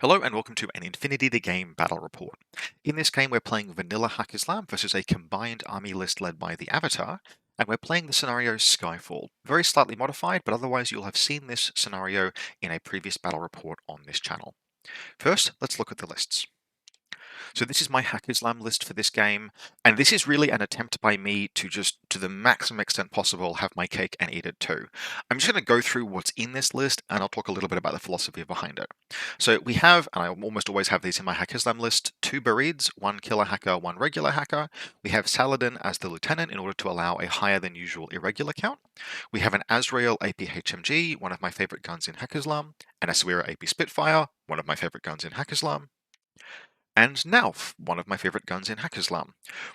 Hello and welcome to an Infinity the Game battle report. In this game we're playing vanilla Haqqislam versus a combined army list led by the Avatar, and we're playing the scenario Skyfall. Very slightly modified, but otherwise you'll have seen this scenario in a previous battle report on this channel. First, let's look at the lists. So this is my Haqqislam list for this game, and this is really an attempt by me to just, to the maximum extent possible, have my cake and eat it too. I'm just going to go through what's in this list, and I'll talk a little bit about the philosophy behind it. So we have, and I almost always have these in my Haqqislam list, 2 Barids, 1 killer hacker, 1 regular hacker. We have Saladin as the lieutenant in order to allow a higher than usual irregular count. We have an Azrael APHMG, one of my favorite guns in Haqqislam, an Aswira AP Spitfire, one of my favorite guns in Haqqislam, and Nauf, one of my favorite guns in Haqqislam.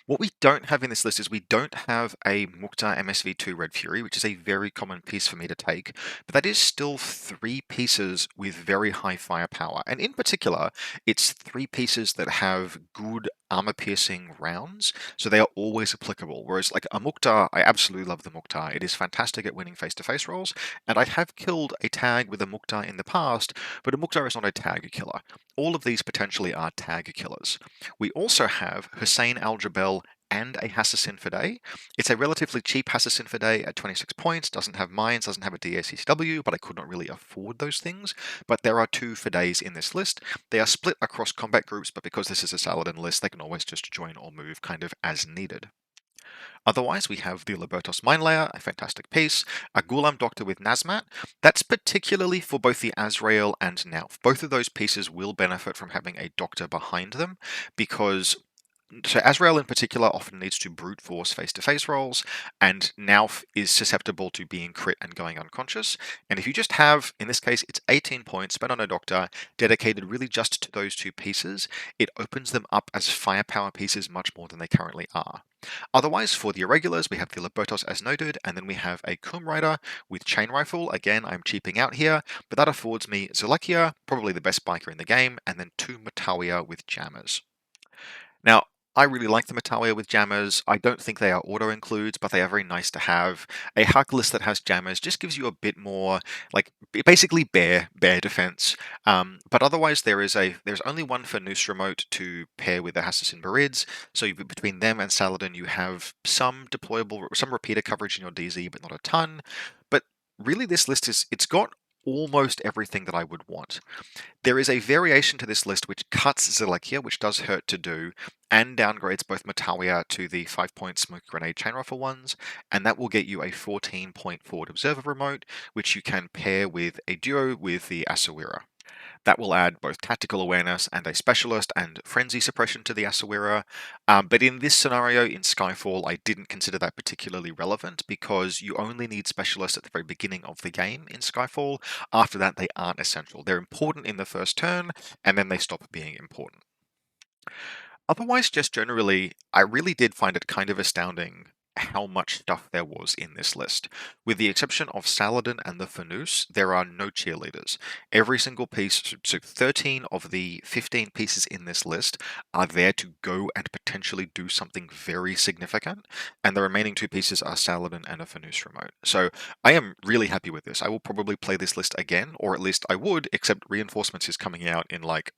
What we don't have in this list is we don't have a Mukhtar MSV2 Red Fury, which is a very common piece for me to take, but that is still 3 pieces with very high firepower. And in particular, it's 3 pieces that have good armor-piercing rounds, so they are always applicable. Whereas like a Mukhtar, I absolutely love the Mukhtar. It is fantastic at winning face-to-face rolls, and I have killed a tag with a Mukhtar in the past, but a Mukhtar is not a tag killer. All of these potentially are tag killers. We also have Hussein Al-Jabel and a Hassassin Fidei. It's a relatively cheap Hassassin Fidei at 26 points, doesn't have mines, doesn't have a DACCW, but I could not really afford those things. But there are 2 Fideis in this list. They are split across combat groups, but because this is a Saladin list, they can always just join or move kind of as needed. Otherwise, we have the Libertos Mine Layer, a fantastic piece, a Ghulam Doctor with Nazmat. That's particularly for both the Azrael and Nauf. Both of those pieces will benefit from having a Doctor behind them because so Azrael in particular often needs to brute force face-to-face rolls, and Nauf is susceptible to being crit and going unconscious. And if you just have, in this case, it's 18 points spent on a Doctor, dedicated really just to those 2 pieces, it opens them up as firepower pieces much more than they currently are. Otherwise, for the irregulars, we have the Libertos as noted, and then we have a Kum Rider with Chain Rifle. Again, I'm cheaping out here, but that affords me Zulekia, probably the best biker in the game, and then 2 Matawiya with Jammers. Now, I really like the Matawiya with Jammers. I don't think they are auto-includes, but they are very nice to have. A Hug list that has Jammers just gives you a bit more, like, basically bear defense. But otherwise, there's only one Fanus remote to pair with the Hassassin Barids, so between them and Saladin, you have some repeater coverage in your DZ, but not a ton. But really, this list it's got almost everything that I would want. There is a variation to this list which cuts Zulekia, which does hurt to do, and downgrades both Matawiya to the 5-point smoke grenade chain rifle ones, and that will get you a 14-point forward observer remote, which you can pair with a duo with the Asawira. That will add both tactical awareness and a specialist and frenzy suppression to the Asawira. But in this scenario, in Skyfall, I didn't consider that particularly relevant because you only need specialists at the very beginning of the game in Skyfall. After that, they aren't essential. They're important in the first turn, and then they stop being important. Otherwise, just generally, I really did find it kind of astounding how much stuff there was in this list. With the exception of Saladin and the Fanus, there are no cheerleaders. Every single piece, so 13 of the 15 pieces in this list are there to go and potentially do something very significant, and the remaining 2 pieces are Saladin and a Fanus remote. So I am really happy with this. I will probably play this list again, or at least I would, except Reinforcements is coming out in like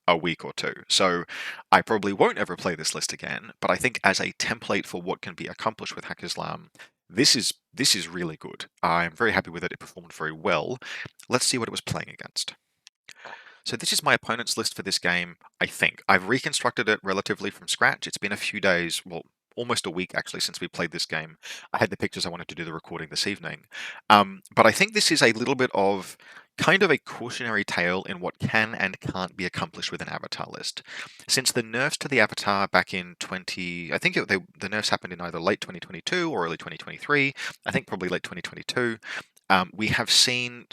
a week or 2. So I probably won't ever play this list again, but I think as a template for what can be accomplished with Haqqislam, this is really good. I'm very happy with it. It performed very well. Let's see what it was playing against. So this is my opponent's list for this game, I think. I've reconstructed it relatively from scratch. It's been a few days, well, almost a week actually since we played this game. I had the pictures I wanted to do the recording this evening. But I think this is a little bit of kind of a cautionary tale in what can and can't be accomplished with an avatar list. Since the nerfs to the avatar back in the nerfs happened in either late 2022 or early 2023, I think probably late 2022, we have seen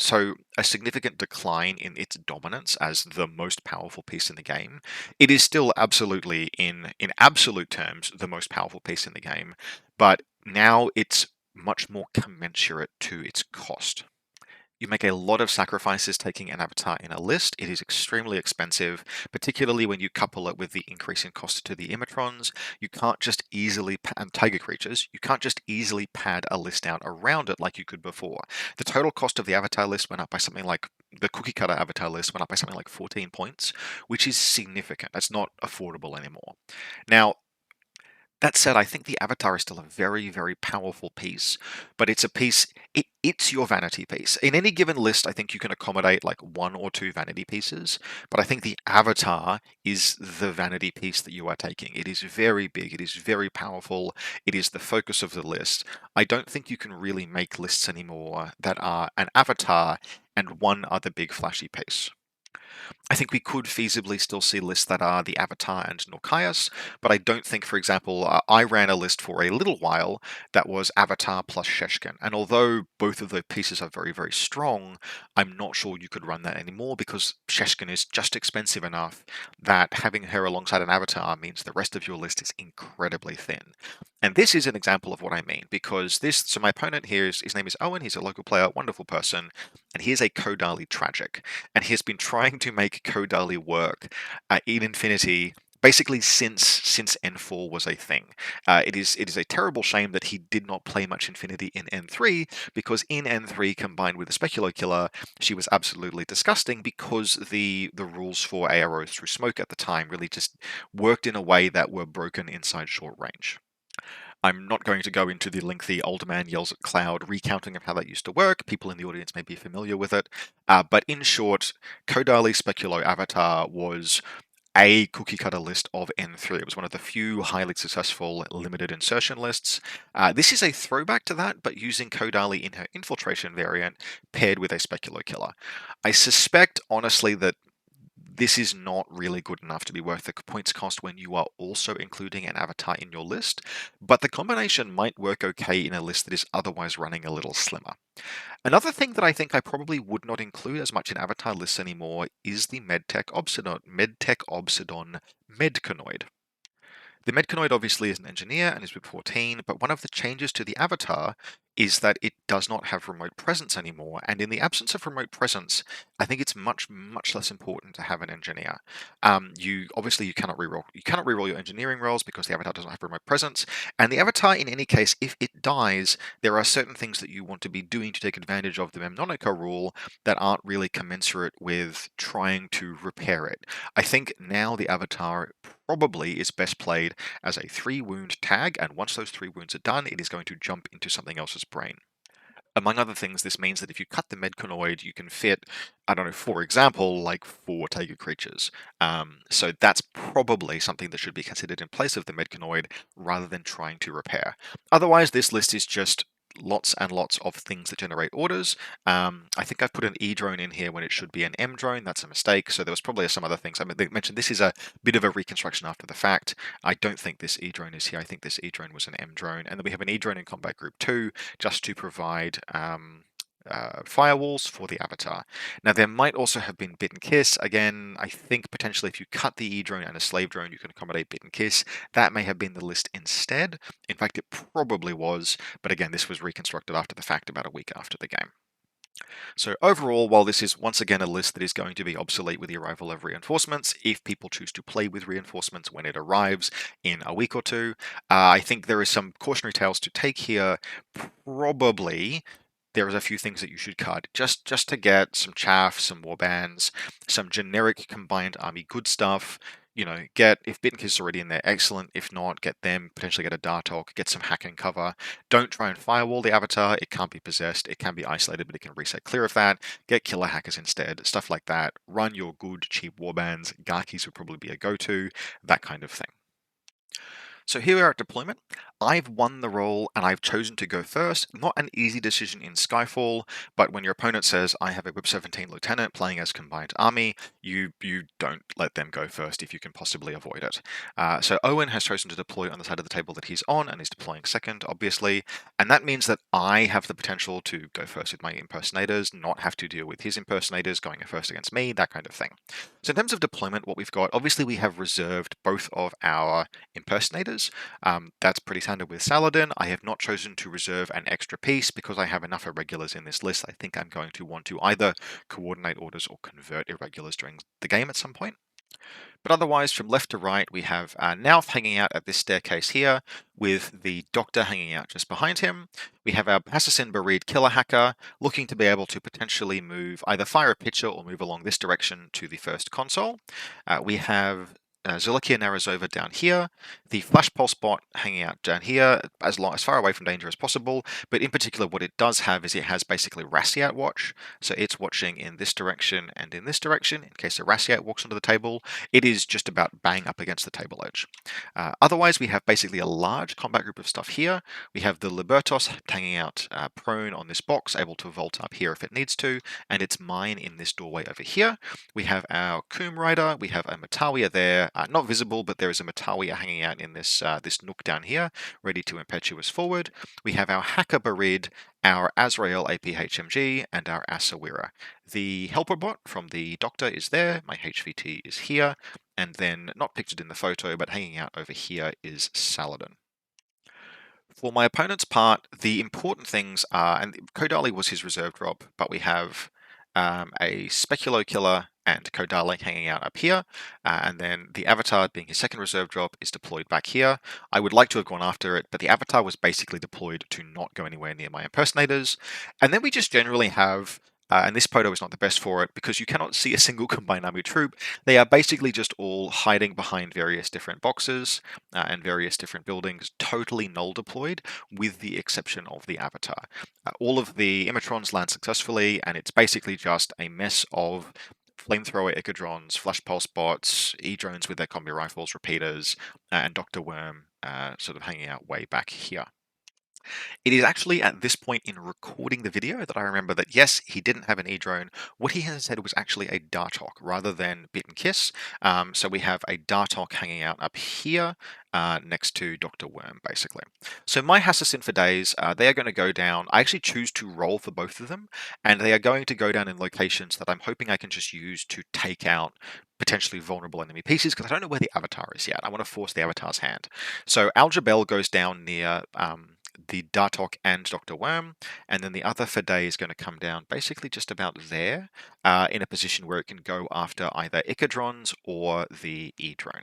a significant decline in its dominance as the most powerful piece in the game. It is still absolutely, in absolute terms, the most powerful piece in the game, but now it's much more commensurate to its cost. You make a lot of sacrifices taking an avatar in a list. It is extremely expensive, particularly when you couple it with the increase in cost to the Imitrons. You can't just easily, and Tiger Creatures, you can't just easily pad a list out around it like you could before. The total cost of the avatar list went up by something like the cookie cutter avatar list went up by something like 14 points, which is significant. That's not affordable anymore. Now, that said, I think the Avatar is still a very, very powerful piece, but it's a piece, it's your vanity piece. In any given list, I think you can accommodate like one or two vanity pieces, but I think the Avatar is the vanity piece that you are taking. It is very big, it is very powerful, it is the focus of the list. I don't think you can really make lists anymore that are an Avatar and one other big flashy piece. I think we could feasibly still see lists that are the Avatar and Norcaius, but I don't think, for example, I ran a list for a little while that was Avatar plus Sheshkin, and although both of the pieces are very, very strong, I'm not sure you could run that anymore because Sheshkin is just expensive enough that having her alongside an Avatar means the rest of your list is incredibly thin. And this is an example of what I mean, because so my opponent here his name is Owen, he's a local player, wonderful person, and he is a Kodali tragic, and he has been trying to make Kodali work in Infinity basically since N4 was a thing. It is a terrible shame that he did not play much Infinity in N3, because in N3 combined with the Speculo Killer, she was absolutely disgusting because the rules for AROs through smoke at the time really just worked in a way that were broken inside short range. I'm not going to go into the lengthy old man yells at cloud recounting of how that used to work. People in the audience may be familiar with it. But in short, Kodali Speculo Avatar was a cookie cutter list of N3. It was one of the few highly successful limited insertion lists. This is a throwback to that, but using Kodali in her infiltration variant paired with a Speculo Killer. I suspect, honestly, that this is not really good enough to be worth the points cost when you are also including an avatar in your list, but the combination might work okay in a list that is otherwise running a little slimmer. Another thing that I think I probably would not include as much in avatar lists anymore is the Medtech Obsidon Medconoid. The Medconoid obviously is an engineer and is with 14, but one of the changes to the avatar is that it does not have remote presence anymore, and in the absence of remote presence, I think it's much, much less important to have an engineer. You cannot reroll your engineering rolls because the avatar doesn't have remote presence, and the avatar, in any case, if it dies, there are certain things that you want to be doing to take advantage of the Memnonica rule that aren't really commensurate with trying to repair it. I think now the avatar probably is best played as a 3-wound tag, and once those 3 wounds are done, it is going to jump into something else's brain. Among other things, this means that if you cut the Medconoid, you can fit, I don't know, for example, like 4 Tiger creatures. So that's probably something that should be considered in place of the Medconoid rather than trying to repair. Otherwise, this list is just lots and lots of things that generate orders. I think I've put an E drone in here when it should be an M drone. That's a mistake. So there was probably some other things. I mean, they mentioned this is a bit of a reconstruction after the fact. I don't think this E drone is here. I think this E drone was an M drone. And then we have an E drone in Combat Group 2 just to provide firewalls for the avatar. Now, there might also have been Bit and Kiss. Again, I think potentially if you cut the E drone and a slave drone, you can accommodate Bit and Kiss. That may have been the list instead. In fact, it probably was, but again, this was reconstructed after the fact about a week after the game. So overall, while this is once again a list that is going to be obsolete with the arrival of reinforcements, if people choose to play with reinforcements when it arrives in a week or two, I think there is some cautionary tales to take here. Probably there is a few things that you should cut just to get some chaff, some warbands, some generic combined army good stuff. Get, if Bitnik is already in there, excellent. If not, get them, potentially get a Dartok, get some hack and cover. Don't try and firewall the avatar. It can't be possessed. It can be isolated, but it can reset clear of that. Get killer hackers instead, stuff like that. Run your good, cheap warbands. Garkis would probably be a go-to, that kind of thing. So here we are at deployment. I've won the role and I've chosen to go first. Not an easy decision in Skyfall, but when your opponent says, I have a Whip 17 Lieutenant playing as Combined Army, you don't let them go first if you can possibly avoid it. So Owen has chosen to deploy on the side of the table that he's on, and he's deploying second, obviously, and that means that I have the potential to go first with my impersonators, not have to deal with his impersonators going first against me, that kind of thing. So in terms of deployment, what we've got, obviously we have reserved both of our impersonators. That's pretty standard with Saladin. I have not chosen to reserve an extra piece because I have enough irregulars in this list. I think I'm going to want to either coordinate orders or convert irregulars during the game at some point. But otherwise, from left to right, we have Nauth hanging out at this staircase here, with the Doctor hanging out just behind him. We have our Assassin Bareed Killer Hacker looking to be able to potentially move, either fire a picture or move along this direction to the first console. We have Zulikia Narazova down here, the Flash Pulse bot hanging out down here, as far away from danger as possible. But in particular, what it does have is it has basically Rassiat Watch, so it's watching in this direction and in this direction in case a Rassiat walks onto the table. It is just about bang up against the table edge. Otherwise, we have basically a large combat group of stuff here. We have the Libertos hanging out prone on this box, able to vault up here if it needs to, and it's mine in this doorway over here. We have our Coom Rider, we have a Matawiya there, not visible, but there is a Matawiya hanging out in this nook down here, ready to impetuous forward. We have our Hacker Barid, our Azrael APHMG, and our Asawira. The helper bot from the Doctor is there, my HVT is here, and then not pictured in the photo, but hanging out over here is Saladin. For my opponent's part, the important things are, and Kodali was his reserve drop, but we have a Speculo Killer and Kodali hanging out up here, and then the Avatar being his second reserve drop is deployed back here. I would like to have gone after it, but the Avatar was basically deployed to not go anywhere near my impersonators. And then we just generally have and this photo is not the best for it because you cannot see a single combined army troop. They are basically just all hiding behind various different boxes and various different buildings, totally null deployed, with the exception of the Avatar. All of the Imatrons land successfully, and it's basically just a mess of flamethrower Echidrons, flash pulse bots, E-drones with their combi rifles, repeaters, and Dr. Worm sort of hanging out way back here. It is actually at this point in recording the video that I remember that yes, he didn't have an E-drone. What he has said was actually a Dartok rather than Bit and Kiss. So we have a Dartok hanging out up here next to Dr. Worm, basically. So my Assassin for days, they are going to go down. I actually choose to roll for both of them, and they are going to go down in locations that I'm hoping I can just use to take out potentially vulnerable enemy pieces, because I don't know where the Avatar is yet. I want to force the Avatar's hand. So Al Jabel goes down near the Dartok and Dr. Worm, and then the other Fade is going to come down basically just about there, in a position where it can go after either Echidrons or the E-drone.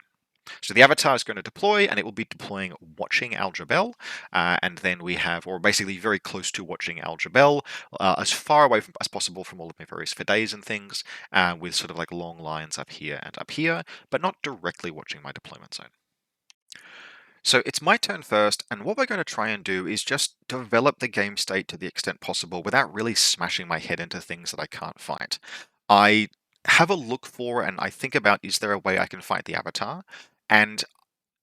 So the Avatar is going to deploy, and it will be deploying watching Al Jabel, and then we have, or basically very close to watching Al Jabel, as far away as possible from all of my various Fades and things, with sort of like long lines up here, but not directly watching my deployment zone. So it's my turn first, and what we're going to try and do is just develop the game state to the extent possible without really smashing my head into things that I can't fight. I have a look for and I think about, is there a way I can fight the Avatar? And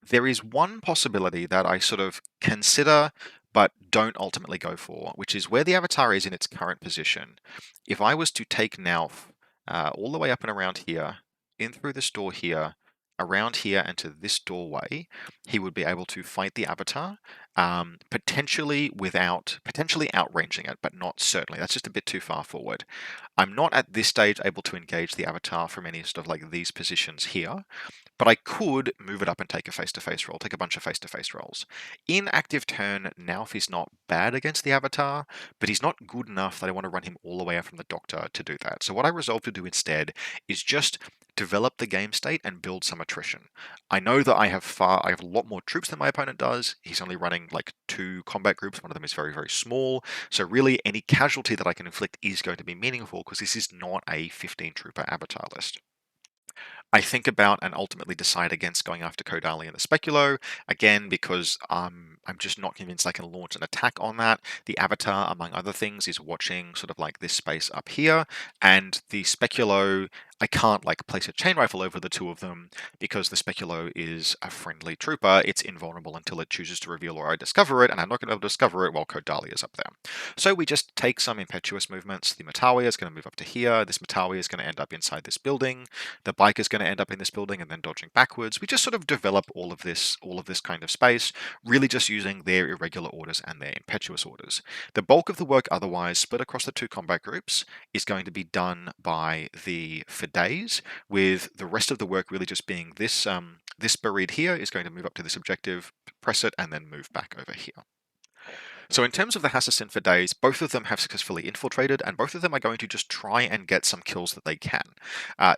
there is one possibility that I sort of consider but don't ultimately go for, which is where the Avatar is in its current position. If I was to take Nauf all the way up and around here, in through this door here, around here and to this doorway, he would be able to fight the Avatar, potentially outranging it, but not certainly. That's just a bit too far forward. I'm not at this stage able to engage the Avatar from any sort of like these positions here, but I could move it up and take a face-to-face roll, take a bunch of face-to-face rolls. In active turn, Nauf is not bad against the Avatar, but he's not good enough that I want to run him all the way out from the Doctor to do that. So what I resolved to do instead is just develop the game state and build some attrition. I know that I have a lot more troops than my opponent does. He's only running like 2 combat groups. One of them is very, very small. So really any casualty that I can inflict is going to be meaningful because this is not a 15 trooper Avatar list. I think about and ultimately decide against going after Kodali and the Speculo, again, because I'm just not convinced I can launch an attack on that. The Avatar, among other things, is watching sort of like this space up here, and the Speculo, I can't like place a chain rifle over the two of them because the Speculo is a friendly trooper. It's invulnerable until it chooses to reveal or I discover it, and I'm not going to be able to discover it while Kodali is up there. So we just take some impetuous movements. The Matawiya is going to move up to here. This Matawiya is going to end up inside this building. The bike is going to end up in this building and then dodging backwards. We just sort of develop all of this kind of space, really just using their irregular orders and their impetuous orders. The bulk of the work otherwise, split across the 2 combat groups, is going to be done by the Fades, with the rest of the work really just being this this Barid here is going to move up to this objective, press it, and then move back over here. So in terms of the Hassassin for days, both of them have successfully infiltrated, and both of them are going to just try and get some kills that they can.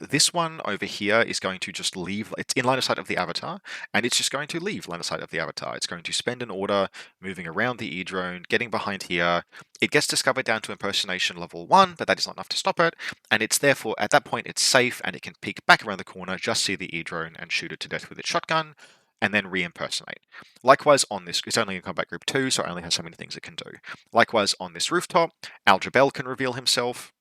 This one over here is going to just leave, it's in line of sight of the Avatar, and it's just going to leave line of sight of the Avatar. It's going to spend an order moving around the E-drone, getting behind here. It gets discovered down to impersonation level 1, but that is not enough to stop it, and it's therefore, at that point, it's safe, and it can peek back around the corner, just see the E-drone, and shoot it to death with its shotgun, and then re-impersonate. Likewise on this, it's only in combat group 2, so it only has so many things it can do. Likewise on this rooftop, Al Jabel can reveal himself,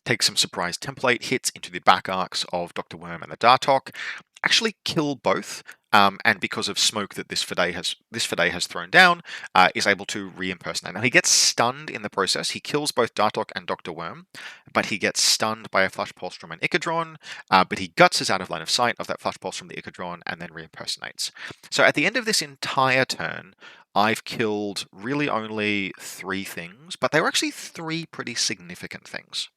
take some surprise template hits into the back arcs of Dr. Worm and the Dartok, actually kill both, and because of smoke that this Fade has thrown down, is able to re-impersonate. Now he gets stunned in the process. He kills both Dartok and Dr. Worm, but he gets stunned by a flash pulse from an Icadron, but he guts out of line of sight of that flash pulse from the Icadron and then re-impersonates. So at the end of this entire turn, I've killed really only 3 things, but they were actually 3 pretty significant things.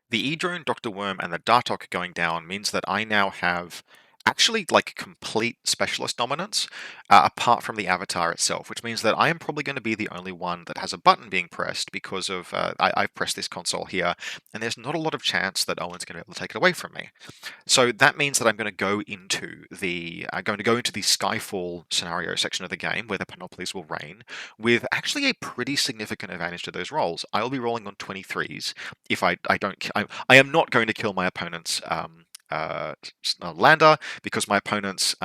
The E-drone, Dr. Worm, and the Dartok going down means that I now have actually like complete specialist dominance, apart from the Avatar itself, which means that I am probably going to be the only one that has a button being pressed because of I've pressed this console here, and there's not a lot of chance that Owen's going to be able to take it away from me. So that means that I'm going to go into the Skyfall scenario section of the game where the panoplies will reign with actually a pretty significant advantage to those rolls. I'll be rolling on 23s if I don't I am not going to kill my opponent's lander because my opponent's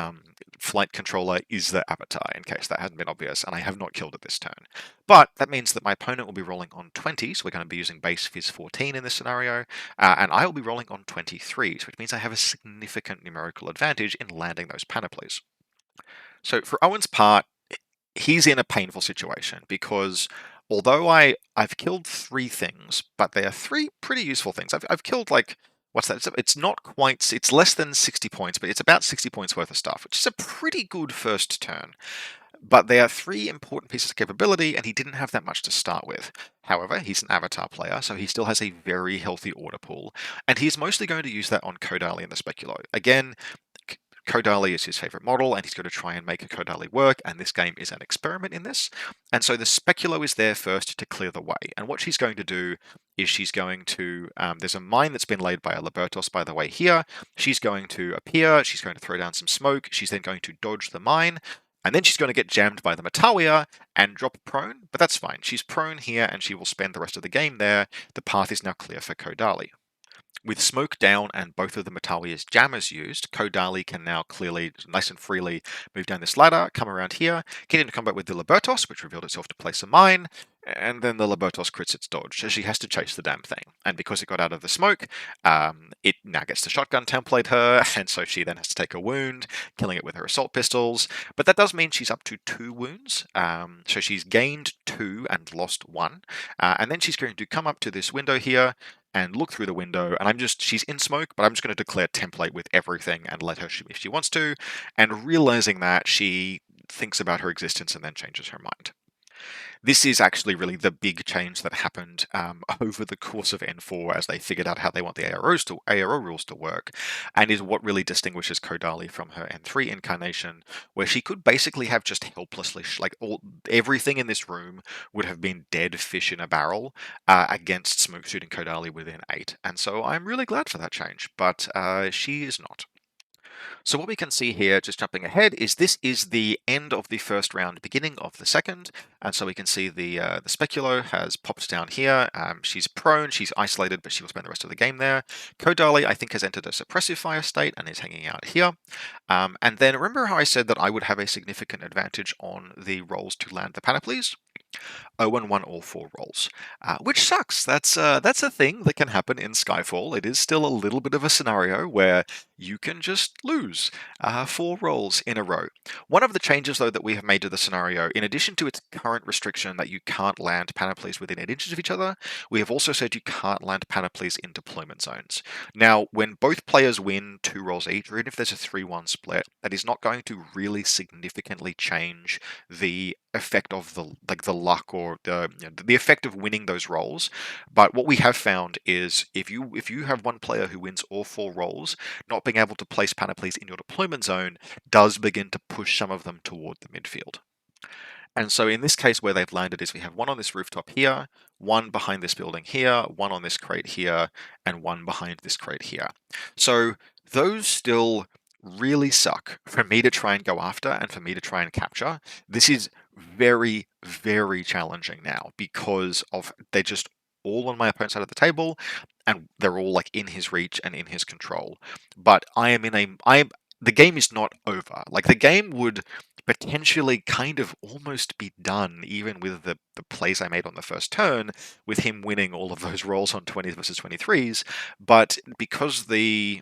flight controller is the Avatar, in case that hadn't been obvious, and I have not killed it this turn. But that means that my opponent will be rolling on 20s. We're going to be using base Fizz 14 in this scenario, and I will be rolling on 23s, which means I have a significant numerical advantage in landing those panoplies. So for Owen's part, he's in a painful situation because although I've killed 3 things, but they are 3 pretty useful things. I've killed like what's that? It's not quite. It's less than 60 points, but it's about 60 points worth of stuff, which is a pretty good first turn. But they are 3 important pieces of capability, and he didn't have that much to start with. However, he's an Avatar player, so he still has a very healthy order pool, and he's mostly going to use that on Kodali and the Speculo. Again, Kodali is his favorite model, and he's going to try and make a Kodali work, and this game is an experiment in this. And so the Speculo is there first to clear the way. And what she's going to do is she's going to, there's a mine that's been laid by a Libertos, by the way, here. She's going to appear, she's going to throw down some smoke, she's then going to dodge the mine, and then she's going to get jammed by the Matawiya and drop prone, but that's fine. She's prone here, and she will spend the rest of the game there. The path is now clear for Kodali. With smoke down and both of the Matawiya's jammers used, Kodali can now clearly, nice and freely, move down this ladder, come around here, get into combat with the Libertos, which revealed itself to place a mine, and then the Libertos crits its dodge, so she has to chase the damn thing. And because it got out of the smoke, it now gets to shotgun template her, and so she then has to take a wound, killing it with her assault pistols. But that does mean she's up to 2 wounds, so she's gained 2 and lost 1. And then she's going to come up to this window here, and look through the window, and she's in smoke, but I'm just going to declare template with everything and let her shoot if she wants to, and realizing that, she thinks about her existence and then changes her mind. This is actually really the big change that happened over the course of N4 as they figured out how they want the ARO rules to work, and is what really distinguishes Kodali from her N3 incarnation, where she could basically have just helplessly, everything in this room would have been dead fish in a barrel against smoke shooting Kodali within 8. And so I'm really glad for that change, but she is not. So what we can see here, just jumping ahead, is this is the end of the first round, beginning of the second. And so we can see the Speculo has popped down here. She's prone, she's isolated, but she will spend the rest of the game there. Kodali, I think, has entered a suppressive fire state and is hanging out here. And then remember how I said that I would have a significant advantage on the rolls to land the panoplies? 0-1 all 4 rolls, which sucks. That's a thing that can happen in Skyfall. It is still a little bit of a scenario where you can just lose 4 rolls in a row. One of the changes, though, that we have made to the scenario, in addition to its current restriction that you can't land panoplies within 8 inches of each other, we have also said you can't land panoplies in deployment zones. Now, when both players win 2 rolls each, or even if there's a 3-1 split, that is not going to really significantly change the effect of the luck or the effect of winning those rolls. But what we have found is if you have one player who wins all 4 rolls, not being able to place panoplies in your deployment zone does begin to push some of them toward the midfield. And so in this case, where they've landed is we have one on this rooftop here, one behind this building here, one on this crate here, and one behind this crate here. So those still really suck for me to try and go after and for me to try and capture. This is very, very challenging now because of they're just all on my opponent's side of the table and they're all like in his reach and in his control. But the game is not over. Like the game would potentially kind of almost be done, even with the plays I made on the first turn, with him winning all of those rolls on 20s versus 23s. But because the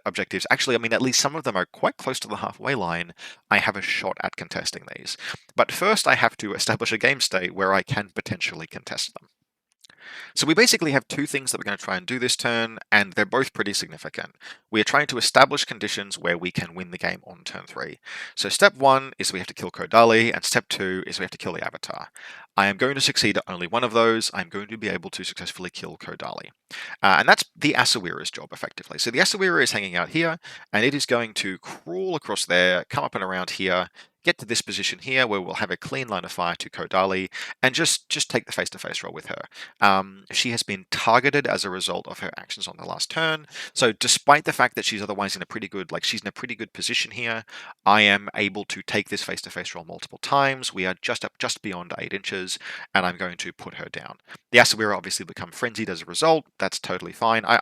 objectives actually, I mean, at least some of them are quite close to the halfway line, I have a shot at contesting these. But first, I have to establish a game state where I can potentially contest them. So we basically have two things that we're going to try and do this turn, and they're both pretty significant. We are trying to establish conditions where we can win the game on turn 3. So step 1 is we have to kill Kodali, and step 2 is we have to kill the Avatar. I am going to succeed at only one of those. I'm going to be able to successfully kill Kodali. And that's the Asawira's job, effectively. So the Asawira is hanging out here, and it is going to crawl across there, come up and around here, get to this position here where we'll have a clean line of fire to Kodali, and just take the face-to-face roll with her. She has been targeted as a result of her actions on the last turn. So despite the fact that she's otherwise in a pretty good, she's in a pretty good position here, I am able to take this face-to-face roll multiple times. We are just up just beyond 8 inches, and I'm going to put her down. The Asawira obviously become frenzied as a result. That's totally fine. I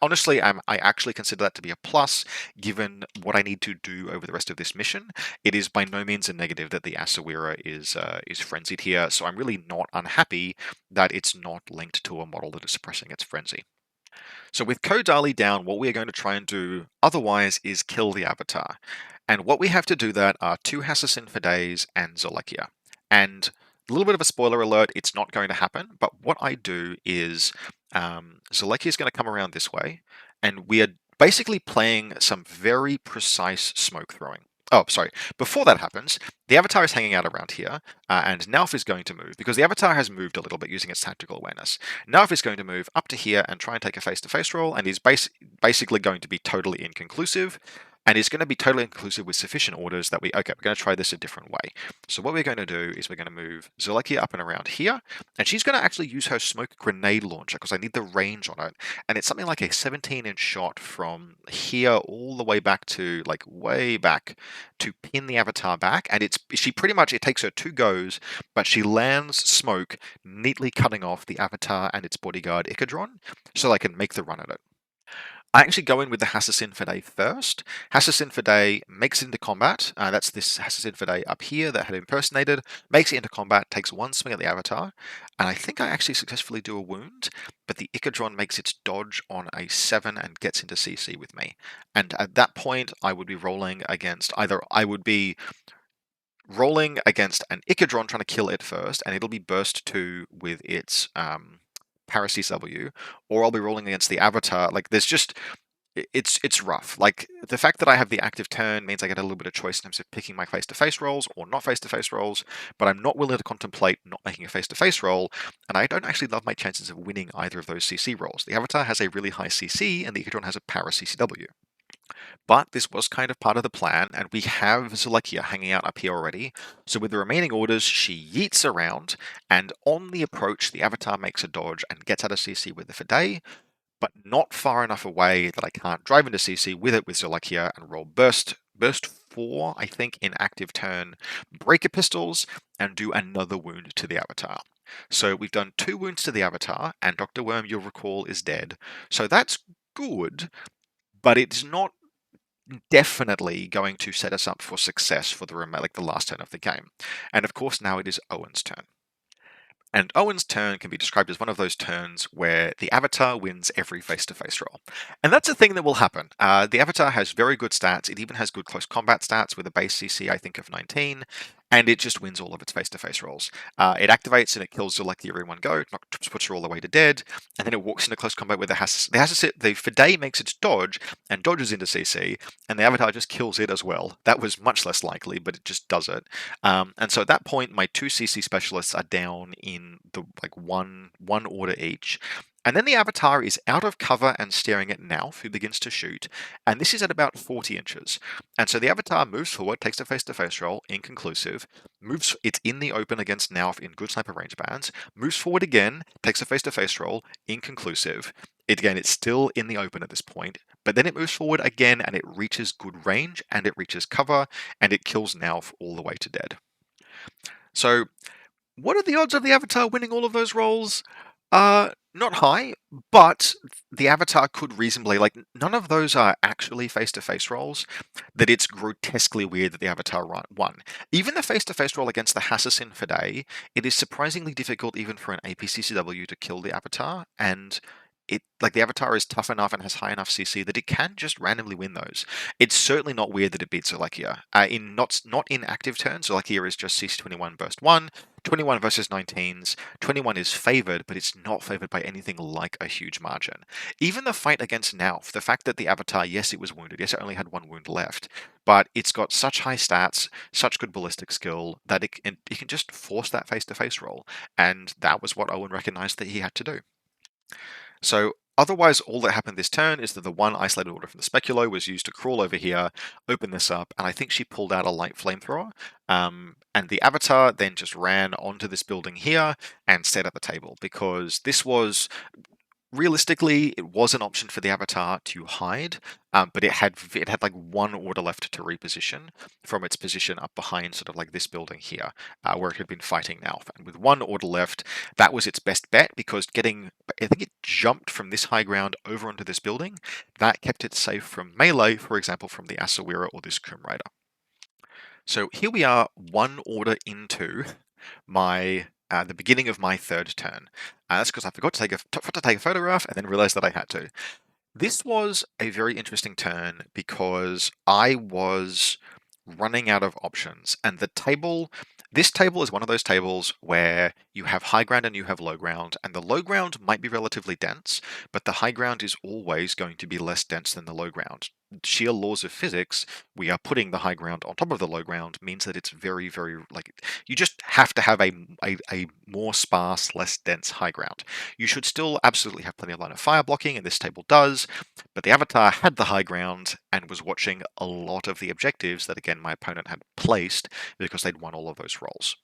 actually consider that to be a plus, given what I need to do over the rest of this mission. It is by no means a negative that the Asawira is frenzied here, so I'm really not unhappy that it's not linked to a model that is suppressing its frenzy. So with Kodali down, what we are going to try and do otherwise is kill the Avatar. And what we have to do that are 2 Hassassin for days and Zolekia. And a little bit of a spoiler alert, it's not going to happen, but what I do is Zolekia is going to come around this way, and we are basically playing some very precise smoke throwing. Oh, sorry. Before that happens, the Avatar is hanging out around here, and Nauf is going to move, because the Avatar has moved a little bit using its tactical awareness. Nauf is going to move up to here and try and take a face-to-face roll, and is basically going to be totally inconclusive, and is going to be totally inconclusive with sufficient orders that we're going to try this a different way. So what we're going to do is we're going to move Zolekia up and around here, and she's going to actually use her smoke grenade launcher, because I need the range on it, and it's something like a 17-inch shot from here all the way back to, way back, to pin the Avatar back, and it takes her 2 goes, but she lands smoke, neatly cutting off the Avatar and its bodyguard Ikadron, so I can make the run at it. I actually go in with the Hassassin Fidei first. Hassassin Fidei makes it into combat. That's this Hassassin Fidei up here that had impersonated. Makes it into combat, takes 1 swing at the Avatar, and I think I actually successfully do a wound, but the Ikadron makes its dodge on a 7 and gets into CC with me. And at that point, I would be rolling against an Ikadron trying to kill it first, and it'll be burst 2 with its Paras CW, or I'll be rolling against the Avatar. It's rough. The fact that I have the active turn means I get a little bit of choice in terms of picking my face-to-face rolls or not face-to-face rolls, but I'm not willing to contemplate not making a face-to-face roll, and I don't actually love my chances of winning either of those CC rolls. The Avatar has a really high CC, and the Ikadron has a Paras CCW. But this was kind of part of the plan, and we have Zolekia hanging out up here already. So with the remaining orders, she yeets around, and on the approach, the Avatar makes a dodge and gets out of CC with the Fidei, but not far enough away that I can't drive into CC with it with Zolekia and roll burst 4, I think, in active turn, breaker pistols, and do another wound to the Avatar. So we've done 2 wounds to the Avatar, and Dr. Worm, you'll recall, is dead. So that's good, but it's not definitely going to set us up for success for the last turn of the game. And of course, now it is Owen's turn. And Owen's turn can be described as one of those turns where the Avatar wins every face-to-face roll. And that's a thing that will happen. The Avatar has very good stats. It even has good close combat stats with a base CC, I think, of 19. And it just wins all of its face-to-face rolls. It activates and it kills Zolekia in one go, puts her all the way to dead, and then it walks into close combat with the Fidei makes its dodge and dodges into CC, and the Avatar just kills it as well. That was much less likely, but it just does it. And so at that point, my 2 CC specialists are down in the one order each. And then the Avatar is out of cover and staring at Nauf, who begins to shoot, and this is at about 40 inches. And so the Avatar moves forward, takes a face-to-face roll, inconclusive, it's in the open against Nauf in good sniper range bands, moves forward again, takes a face-to-face roll, inconclusive. It's still in the open at this point, but then it moves forward again and it reaches good range and it reaches cover and it kills Nauf all the way to dead. So what are the odds of the Avatar winning all of those rolls? Not high, but the Avatar could reasonably, like, none of those are actually face-to-face rolls, that it's grotesquely weird that the Avatar won. Even the face-to-face roll against the Haqqislam Fidei, it is surprisingly difficult even for an APCCW to kill the Avatar, and the Avatar is tough enough and has high enough CC that it can just randomly win those. It's certainly not weird that it beats Zolekia. Not in active turns, Zolekia is just CC 21 burst 1, 21 versus 19s. 21 is favored, but it's not favored by anything like a huge margin. Even the fight against Nauf, the fact that the Avatar, yes, it was wounded, yes, it only had one wound left, but it's got such high stats, such good ballistic skill, that it can just force that face-to-face roll, and that was what Owen recognized that he had to do. So otherwise, all that happened this turn is that the one isolated order from the Speculo was used to crawl over here, open this up, and I think she pulled out a light flamethrower. And the Avatar then just ran onto this building here and stayed at the table, because this was realistically, it was an option for the Avatar to hide, but it had like one order left to reposition from its position up behind sort of like this building here, where it had been fighting now. And with one order left, that was its best bet, because I think it jumped from this high ground over onto this building. That kept it safe from melee, for example, from the Asawira or this Coom Rider. So here we are, one order into the beginning of my third turn. That's because I forgot to take a photograph and then realized that I had to. This was a very interesting turn because I was running out of options, and this table is one of those tables where you have high ground and you have low ground, and the low ground might be relatively dense, but the high ground is always going to be less dense than the low ground. Sheer laws of physics, we are putting the high ground on top of the low ground, means that it's very, very, you just have to have a more sparse, less dense high ground. You should still absolutely have plenty of line of fire blocking, and this table does, but the Avatar had the high ground and was watching a lot of the objectives that, again, my opponent had placed because they'd won all of those rolls.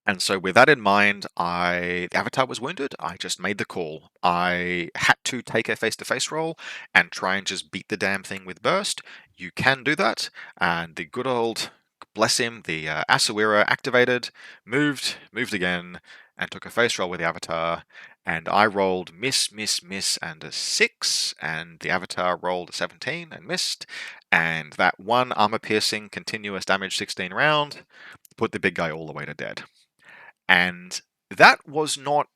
And so with that in mind, the Avatar was wounded. I just made the call. I had to take a face-to-face roll and try and just beat the damn thing with burst. You can do that. And the good old, bless him, the Asawira activated, moved again, and took a face roll with the Avatar. And I rolled miss, and a 6, and the Avatar rolled a 17 and missed. And that one armor-piercing continuous damage 16 round put the big guy all the way to dead. And that was not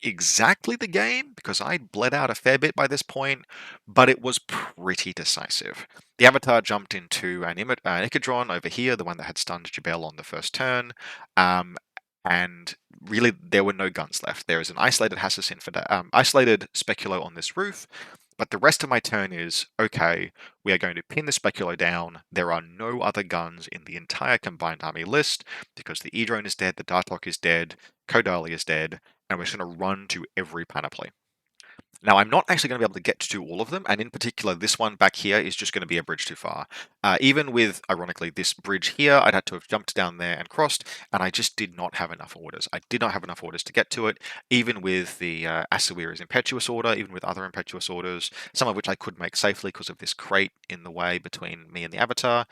exactly the game, because I'd bled out a fair bit by this point, but it was pretty decisive. The Avatar jumped into an Icadron over here, the one that had stunned Jabel on the first turn, and really there were no guns left. There is an isolated isolated Speculo on this roof, but the rest of my turn is, okay, we are going to pin the Speculo down. There are no other guns in the entire combined army list, because the E-Drone is dead, the Dartok is dead, Kodali is dead, and we're just going to run to every panoply. Now, I'm not actually going to be able to get to all of them, and in particular, this one back here is just going to be a bridge too far. Even with, ironically, this bridge here, I'd had to have jumped down there and crossed, and I just did not have enough orders. I did not have enough orders to get to it, even with the Asawira's Impetuous Order, even with other Impetuous Orders, some of which I could make safely because of this crate in the way between me and the Avatar,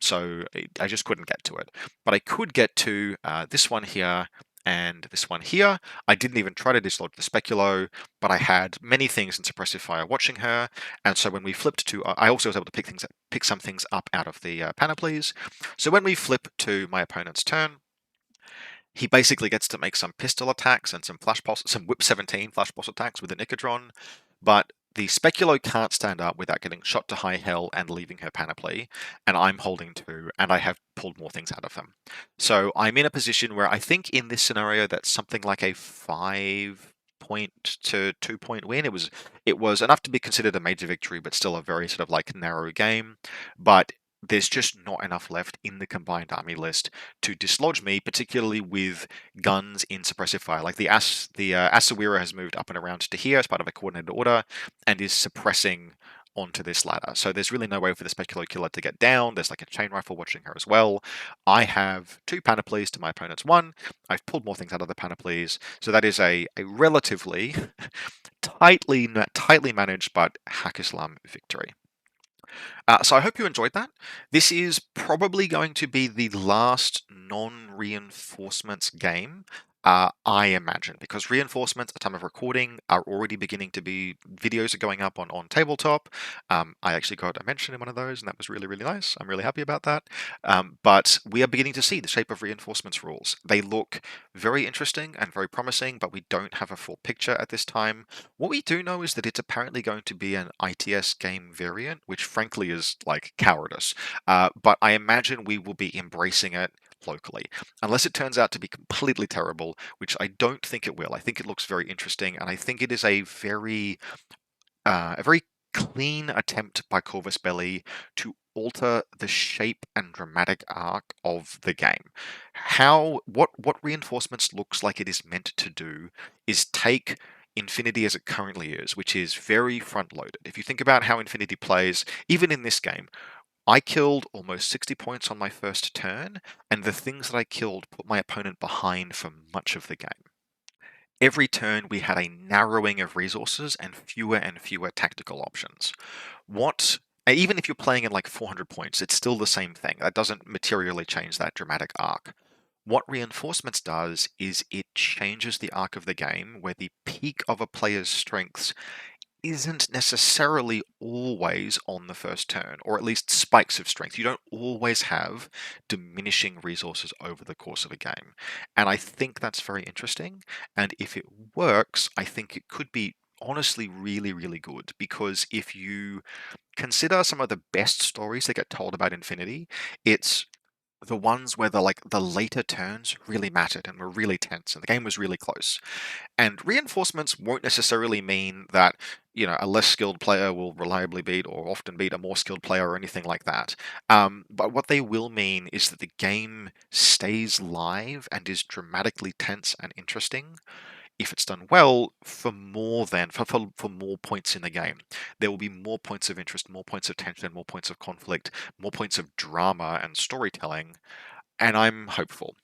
so I just couldn't get to it. But I could get to this one here, and this one here. I didn't even try to dislodge the Speculo, but I had many things in Suppressive Fire watching her, and so when we flipped to, I also was able to pick some things up out of the panoplies. So when we flip to my opponent's turn, he basically gets to make some pistol attacks and some Whip 17 flash boss attacks with the Nicodron, but the Speculo can't stand up without getting shot to high hell and leaving her panoply, and I'm holding 2, and I have pulled more things out of them. So I'm in a position where I think in this scenario that's something like a 5-point to 2-point win. It was enough to be considered a major victory, but still a very sort of like narrow game. But there's just not enough left in the combined army list to dislodge me, particularly with guns in suppressive fire. Like the Asawira has moved up and around to here as part of a coordinated order and is suppressing onto this ladder. So there's really no way for the Specular Killer to get down. There's like a chain rifle watching her as well. I have 2 panoplies to my opponent's 1. I've pulled more things out of the panoplies. So that is a relatively tightly managed but Haqqislam victory. So I hope you enjoyed that. This is probably going to be the last non-reinforcements game, I imagine, because reinforcements at time of recording are already beginning to be videos are going up on tabletop. I actually got a mention in one of those, and that was really, really nice. I'm really happy about that. But we are beginning to see the shape of reinforcements rules. They look very interesting and very promising, but we don't have a full picture at this time. What we do know is that it's apparently going to be an ITS game variant, which frankly is like cowardice. But I imagine we will be embracing it locally, unless it turns out to be completely terrible, which I don't think it will. I think it looks very interesting, and I think it is a very clean attempt by Corvus Belli to alter the shape and dramatic arc of the game. What reinforcements looks like it is meant to do is take Infinity as it currently is, which is very front loaded. If you think about how Infinity plays, even in this game, I killed almost 60 points on my first turn, and the things that I killed put my opponent behind for much of the game. Every turn we had a narrowing of resources and fewer tactical options. Even if you're playing in like 400 points, it's still the same thing. That doesn't materially change that dramatic arc. What reinforcements does is it changes the arc of the game where the peak of a player's strengths isn't necessarily always on the first turn, or at least spikes of strength. You don't always have diminishing resources over the course of a game. And I think that's very interesting. And if it works, I think it could be honestly really, really good, because if you consider some of the best stories that get told about Infinity, it's the ones where the later turns really mattered and were really tense and the game was really close. And reinforcements won't necessarily mean that, a less skilled player will reliably beat or often beat a more skilled player or anything like that. But what they will mean is that the game stays live and is dramatically tense and interesting if it's done well for more points in the game. There will be more points of interest, more points of tension, more points of conflict, more points of drama and storytelling, and I'm hopeful.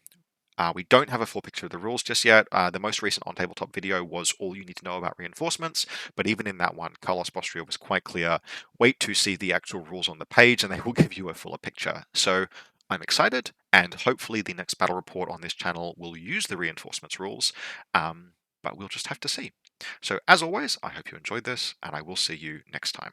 We don't have a full picture of the rules just yet. The most recent on-tabletop video was all you need to know about reinforcements, but even in that one, Carlos Bostria was quite clear. Wait to see the actual rules on the page and they will give you a fuller picture. So I'm excited, and hopefully the next battle report on this channel will use the reinforcements rules, but we'll just have to see. So as always, I hope you enjoyed this, and I will see you next time.